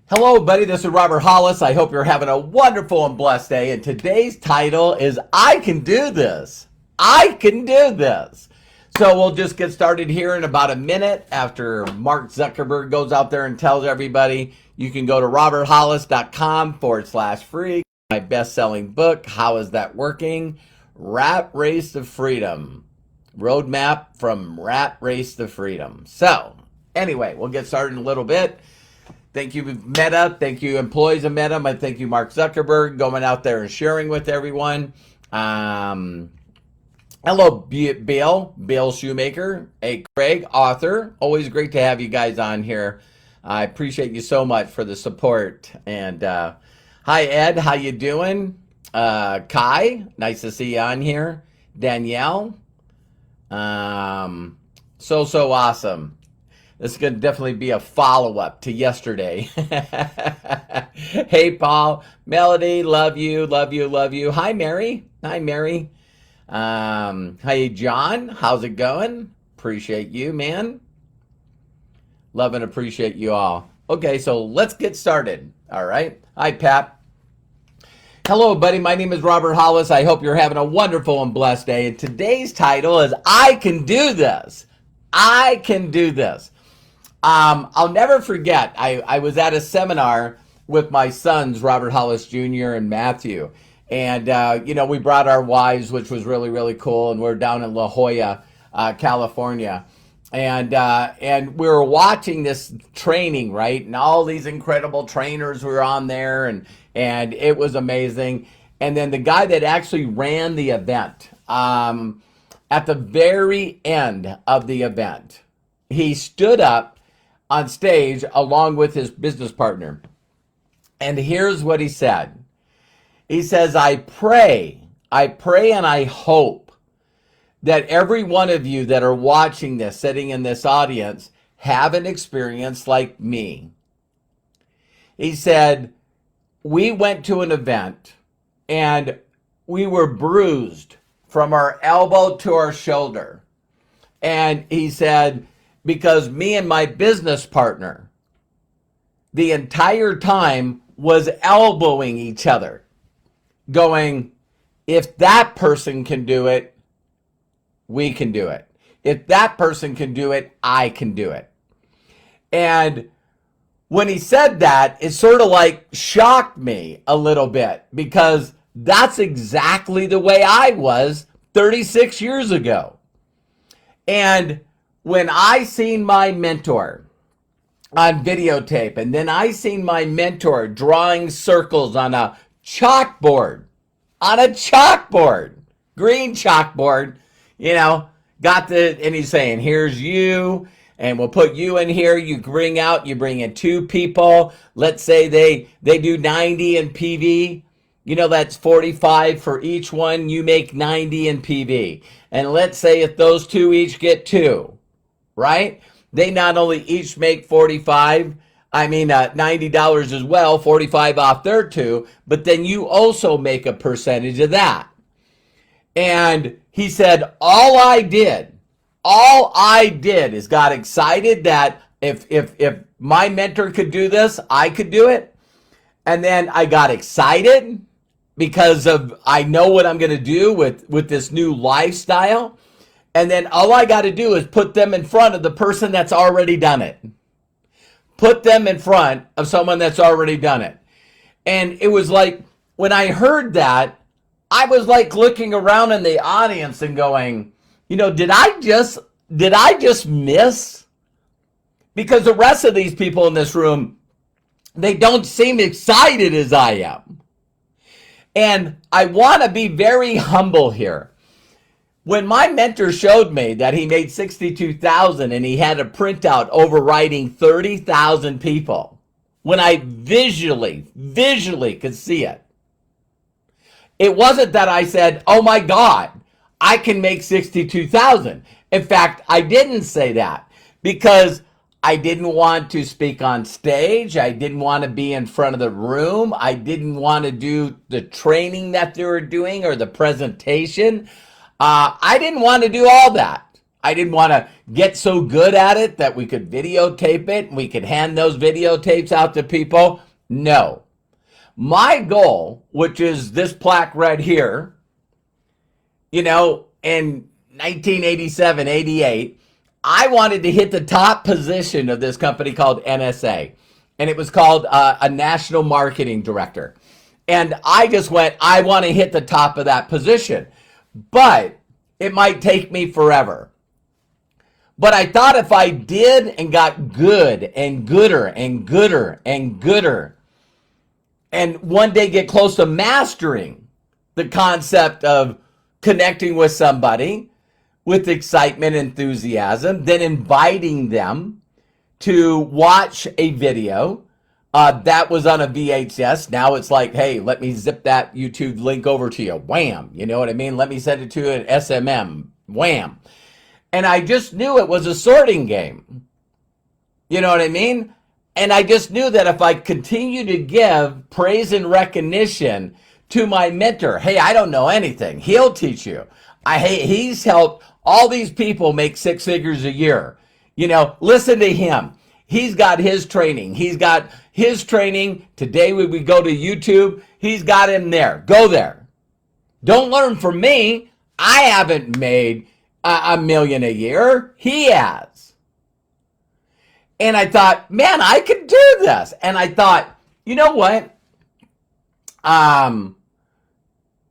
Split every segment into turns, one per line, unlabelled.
Hello, everybody. This is Robert Hollis. I hope you're having a wonderful and blessed day. And today's title is I Can Do This. I Can Do This. So we'll just get started here in about a minute after Mark Zuckerberg goes out there and tells everybody you can go to roberthollis.com/free. My best-selling book, How Is That Working? Rat Race to Freedom. Roadmap from Rat Race to Freedom. So anyway, we'll get started in a little bit. Thank you, Meta. Thank you, employees of Meta. I thank you, Mark Zuckerberg, going out there and sharing with everyone. Hello, Bill Shoemaker. Hey, Craig, author. Always great to have you guys on here. I appreciate you so much for the support. And hi, Ed. How you doing? Kai, nice to see you on here. Danielle. So awesome. This is going to definitely be a follow-up to yesterday. Hey, Paul. Melody, love you, love you, love you. Hi, Mary. Hi, Mary. Hi, John. How's it going? Appreciate you, man. Love and appreciate you all. Okay, so let's get started. All right. Hi, Pat. Hello, buddy. My name is Robert Hollis. I hope you're having a wonderful and blessed day. And today's title is I Can Do This. I Can Do This. I'll never forget, I was at a seminar with my sons, Robert Hollis Jr. and Matthew. And, we brought our wives, which was really, really cool. And we're down in La Jolla, California. And we were watching this training, right? And all these incredible trainers were on there. And it was amazing. And then the guy that actually ran the event, at the very end of the event, he stood up on stage along with his business partner. And here's what he said. He says, I pray and I hope that every one of you that are watching this, sitting in this audience, have an experience like me. He said, we went to an event and we were bruised from our elbow to our shoulder. And he said, because me and my business partner, the entire time was elbowing each other, going, if that person can do it, we can do it. If that person can do it, I can do it. And when he said that, it sort of like shocked me a little bit, because that's exactly the way I was 36 years ago. And when I seen my mentor on videotape, and then I seen my mentor drawing circles on a chalkboard, green chalkboard, and he's saying, here's you, and we'll put you in here. You bring in two people. Let's say they do 90 in PV. That's 45 for each one. You make 90 in PV. And let's say if those two each get two, right? They not only each make $90 as well, 45 off their two, but then you also make a percentage of that. And he said, all I did is got excited that if my mentor could do this, I could do it. And then I got excited because I know what I'm going to do with this new lifestyle. And then all I got to do is put them in front of the person that's already done it. Put them in front of someone that's already done it. And it was like, when I heard that, I was like looking around in the audience and going, did I just miss? Because the rest of these people in this room, they don't seem excited as I am. And I want to be very humble here. When my mentor showed me that he made $62,000 and he had a printout overriding 30,000 people, when I visually could see it, it wasn't that I said, oh my God, I can make $62,000. In fact, I didn't say that because I didn't want to speak on stage. I didn't want to be in front of the room. I didn't want to do the training that they were doing or the presentation. I didn't want to do all that. I didn't want to get so good at it that we could videotape it and we could hand those videotapes out to people. No. My goal, which is this plaque right here, in 1987, 88, I wanted to hit the top position of this company called NSA. And it was called a national marketing director. And I just went, I want to hit the top of that position. But it might take me forever. But I thought if I did and got good and gooder and gooder and gooder, and one day get close to mastering the concept of connecting with somebody with excitement, enthusiasm, then inviting them to watch a video that was on a VHS. Now it's like, hey, let me zip that YouTube link over to you. Wham. You know what I mean? Let me send it to an SMM. Wham. And I just knew it was a sorting game. You know what I mean? And I just knew that if I continue to give praise and recognition to my mentor, hey, I don't know anything. He'll teach you. He's helped all these people make 6 figures a year. Listen to him. He's got his training. He's got his training. Today we go to YouTube. He's got him there. Go there. Don't learn from me. I haven't made $1 million a year. He has. And I thought, man, I could do this. And I thought, you know what?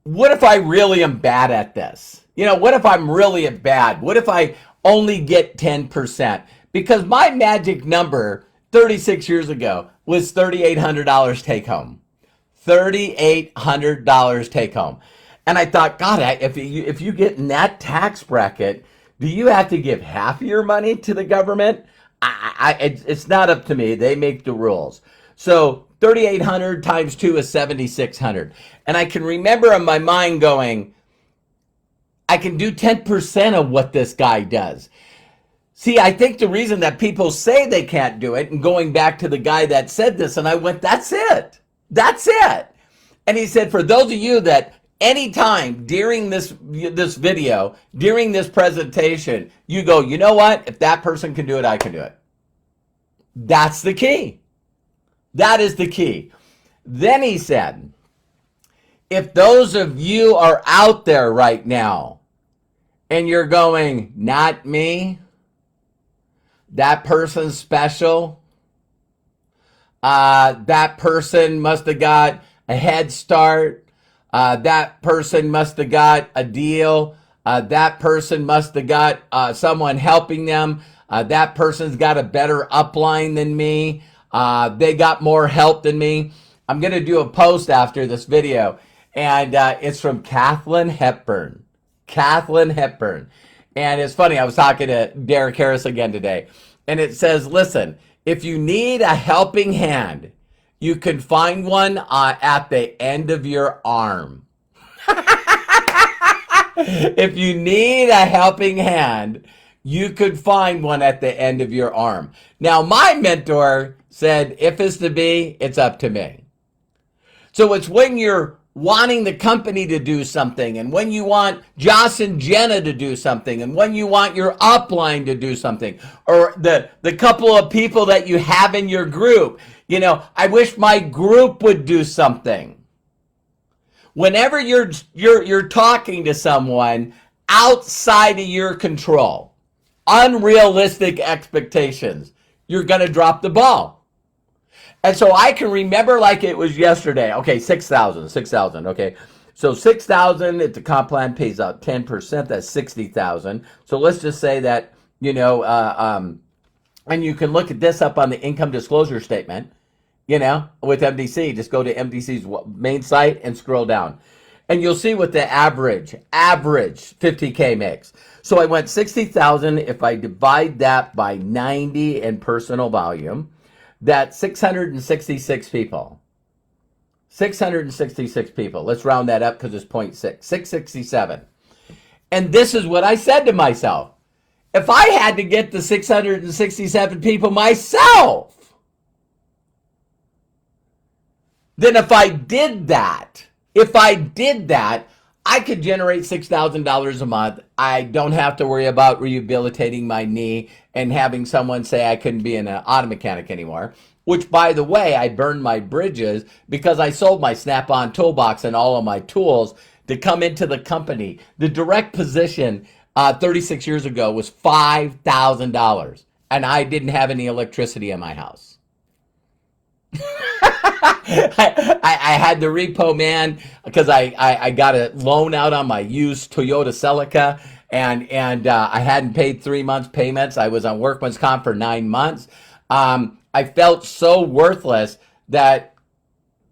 What if I really am bad at this? What if I'm really bad? What if I only get 10%? Because my magic number 36 years ago was $3,800 take home. $3,800 take home. And I thought, God, if you get in that tax bracket, do you have to give half of your money to the government? It's not up to me. They make the rules. So 3,800 times 2 is 7,600. And I can remember in my mind going, I can do 10% of what this guy does. See, I think the reason that people say they can't do it, and going back to the guy that said this, and I went, that's it. That's it. And he said, for those of you that anytime during this video, during this presentation, you go, you know what? If that person can do it, I can do it. That's the key. That is the key. Then he said, if those of you are out there right now and you're going, not me, that person's special, that person must have got a head start, that person must have got a deal, that person must have got someone helping them, that person's got a better upline than me, they got more help than me. I'm going to do a post after this video, and it's from Kathleen Hepburn. Kathleen Hepburn. And it's funny, I was talking to Derek Harris again today, and it says, listen, if you need a helping hand, you can find one at the end of your arm. If you need a helping hand, you could find one at the end of your arm. Now, my mentor said, if it's to be, it's up to me. So it's when you're wanting the company to do something, and when you want Josh and Jenna to do something, and when you want your upline to do something, or the couple of people that you have in your group. I wish my group would do something. Whenever you're talking to someone outside of your control, unrealistic expectations, you're going to drop the ball. And so I can remember like it was yesterday. Okay, 6,000. Okay, so 6,000. If the comp plan pays out 10%, that's 60,000. So let's just say that and you can look at this up on the income disclosure statement. With MDC, just go to MDC's main site and scroll down, and you'll see what the average 50K makes. So I went 60,000. If I divide that by 90 in personal volume, that's 666 people. 666 people. Let's round that up because it's 0.6. 667. And this is what I said to myself. If I had to get the 667 people myself, then if I did that, I could generate $6,000 a month. I don't have to worry about rehabilitating my knee and having someone say I couldn't be an auto mechanic anymore. Which, by the way, I burned my bridges because I sold my Snap-on toolbox and all of my tools to come into the company. The direct position 36 years ago was $5,000, and I didn't have any electricity in my house. I had the repo man because I got a loan out on my used Toyota Celica, and I hadn't paid 3 months payments. I was on workman's comp for 9 months. I felt so worthless that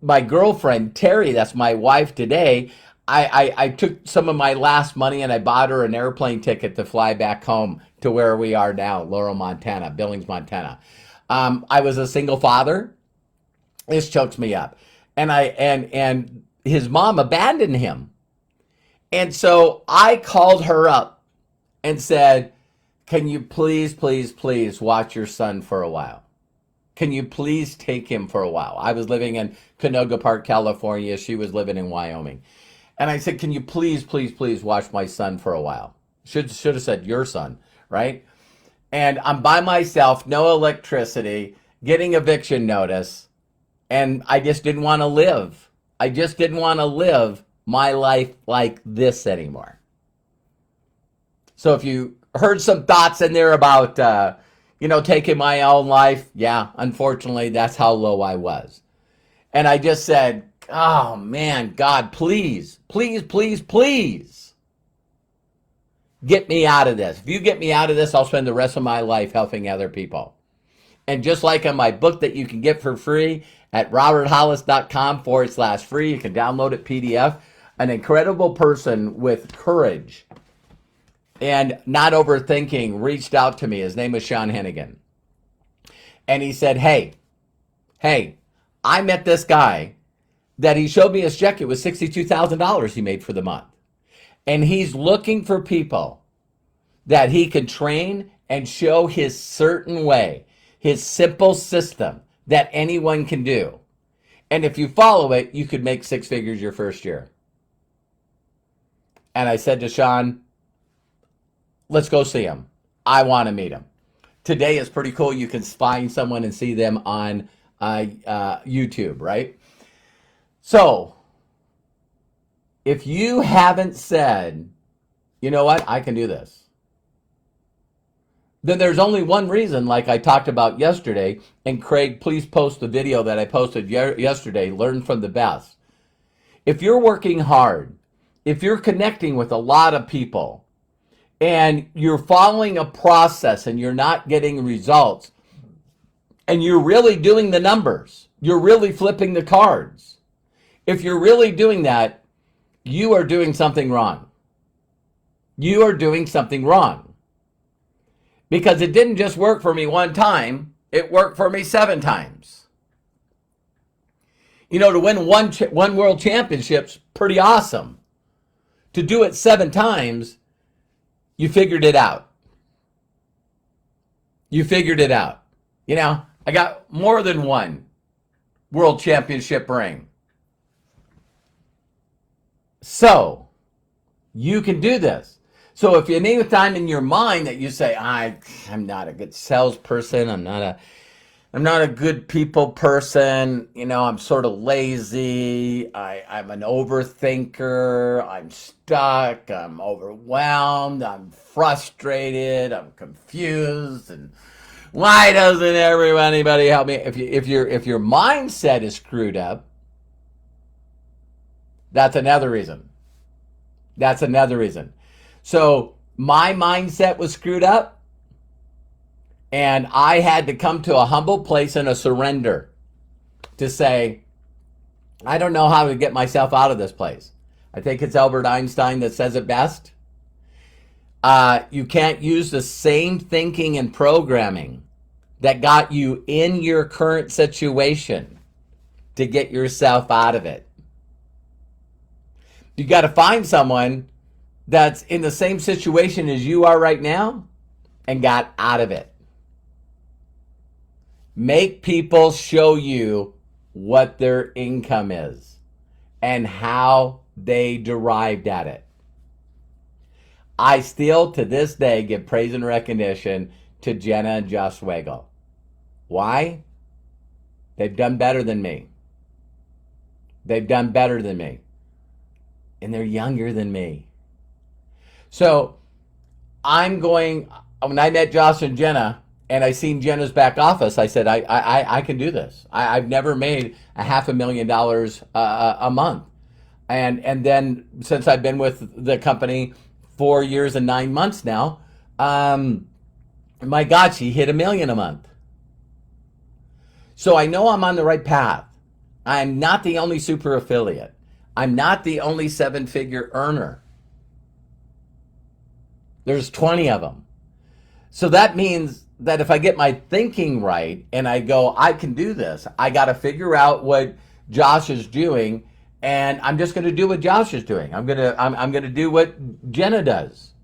my girlfriend, Terry, that's my wife today, I took some of my last money and I bought her an airplane ticket to fly back home to where we are now, Laurel, Montana, Billings, Montana. I was a single father. This chokes me up. And his mom abandoned him. And so I called her up and said, can you please, please, please watch your son for a while? Can you please take him for a while? I was living in Canoga Park, California. She was living in Wyoming. And I said, can you please, please, please watch my son for a while? Should have said your son, right? And I'm by myself, no electricity, getting eviction notice. And I just didn't want to live. I just didn't want to live my life like this anymore. So if you heard some thoughts in there about, taking my own life, yeah, unfortunately, that's how low I was. And I just said, oh, man, God, please, please, please, please get me out of this. If you get me out of this, I'll spend the rest of my life helping other people. And just like in my book that you can get for free at roberthollis.com/free, you can download it PDF. An incredible person with courage and not overthinking reached out to me. His name is Sean Hennigan. And he said, hey, I met this guy that he showed me his check. It was $62,000 he made for the month. And he's looking for people that he can train and show his certain way, his simple system that anyone can do. And if you follow it, you could make 6 figures your first year. And I said to Sean, let's go see him. I want to meet him. Today is pretty cool. You can find someone and see them on YouTube, right? So, if you haven't said, you know what, I can do this, then there's only one reason, like I talked about yesterday, and Craig, please post the video that I posted yesterday, Learn from the Best. If you're working hard, if you're connecting with a lot of people, and you're following a process and you're not getting results, and you're really doing the numbers, you're really flipping the cards, if you're really doing that, you are doing something wrong. You are doing something wrong. Because it didn't just work for me one time, it worked for me 7 times. To win one world championship's pretty awesome. To do it 7 times, you figured it out. You figured it out. I got more than one world championship ring. So, you can do this. So if you need a time in your mind that you say, I'm not a good salesperson, I'm not a good people person, I'm sort of lazy, I'm an overthinker, I'm stuck, I'm overwhelmed, I'm frustrated, I'm confused, and why doesn't anybody help me? If your mindset is screwed up, that's another reason. That's another reason. So my mindset was screwed up, and I had to come to a humble place and a surrender to say, I don't know how to get myself out of this place. I think it's Albert Einstein that says it best. You can't use the same thinking and programming that got you in your current situation to get yourself out of it. You got to find someone that's in the same situation as you are right now and got out of it. Make people show you what their income is and how they derived at it. I still, to this day, give praise and recognition to Jenna and Josh Wagle. Why? They've done better than me. They've done better than me. And they're younger than me. So when I met Josh and Jenna and I seen Jenna's back office, I said, I can do this. I've never made $500,000 a month. And then since I've been with the company 4 years and 9 months now, my God, she hit $1 million a month. So I know I'm on the right path. I'm not the only super affiliate. I'm not the only 7-figure earner. There's 20 of them. So that means that if I get my thinking right and I go, I can do this, I got to figure out what Josh is doing, and I'm just going to do what Josh is doing. I'm going to do what Jenna does.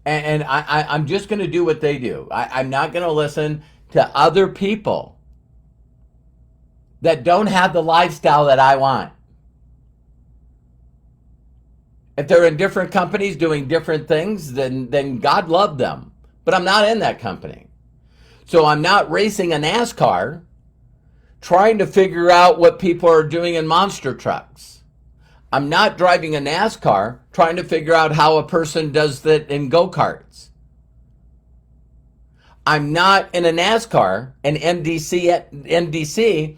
And I'm just going to do what they do. I'm not going to listen to other people that don't have the lifestyle that I want. If they're in different companies doing different things, then God love them. But I'm not in that company. So I'm not racing a NASCAR trying to figure out what people are doing in monster trucks. I'm not driving a NASCAR trying to figure out how a person does that in go-karts. I'm not in a NASCAR, an NDC,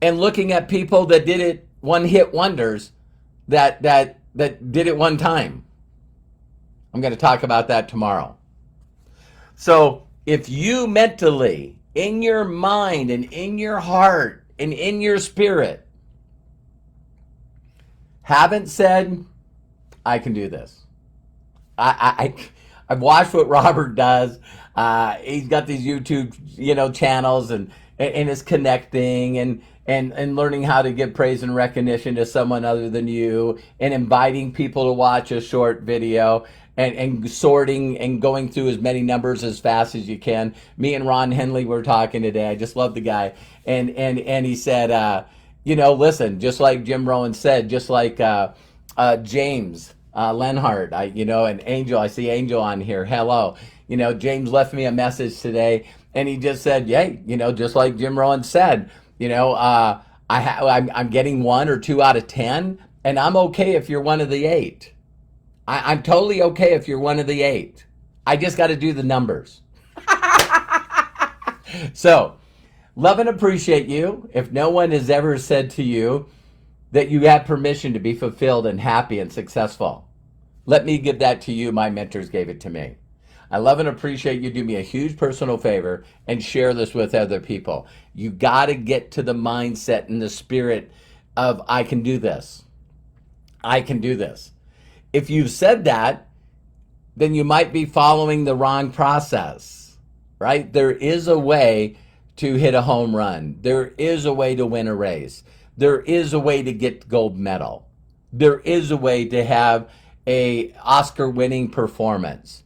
and looking at people that did it one-hit wonders that did it one time. I'm going to talk about that tomorrow. So if you mentally, in your mind and in your heart and in your spirit, haven't said, I can do this. I've watched what Robert does. He's got these YouTube, channels and is connecting and learning how to give praise and recognition to someone other than you, and inviting people to watch a short video and sorting and going through as many numbers as fast as you can. Me and Ron Henley were talking today. I just love the guy. And he said, listen, just like Jim Rohn said, just like James Lenhart, and Angel, I see Angel on here. Hello. James left me a message today and he just said, yay, just like Jim Rohn said, I'm getting 1 or 2 out of 10, and I'm okay if you're one of the 8. I'm totally okay if you're one of the 8. I just got to do the numbers. So, love and appreciate you. If no one has ever said to you that you have permission to be fulfilled and happy and successful, let me give that to you. My mentors gave it to me. I love and appreciate you. Do me a huge personal favor and share this with other people. You got to get to the mindset and the spirit of, I can do this. I can do this. If you've said that, then you might be following the wrong process, right? There is a way to hit a home run. There is a way to win a race. There is a way to get gold medal. There is a way to have a Oscar-winning performance.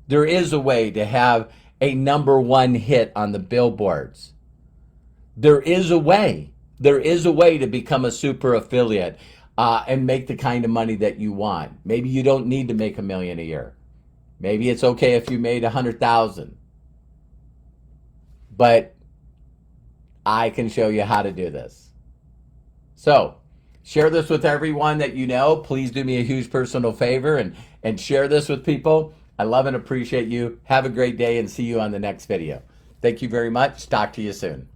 There is a way to have a #1 hit on the billboards. There is a way. There is a way to become a super affiliate and make the kind of money that you want. Maybe you don't need to make $1 million a year. Maybe it's okay if you made 100,000. But I can show you how to do this. So share this with everyone that you know. Please do me a huge personal favor and share this with people. I love and appreciate you. Have a great day and see you on the next video. Thank you very much. Talk to you soon.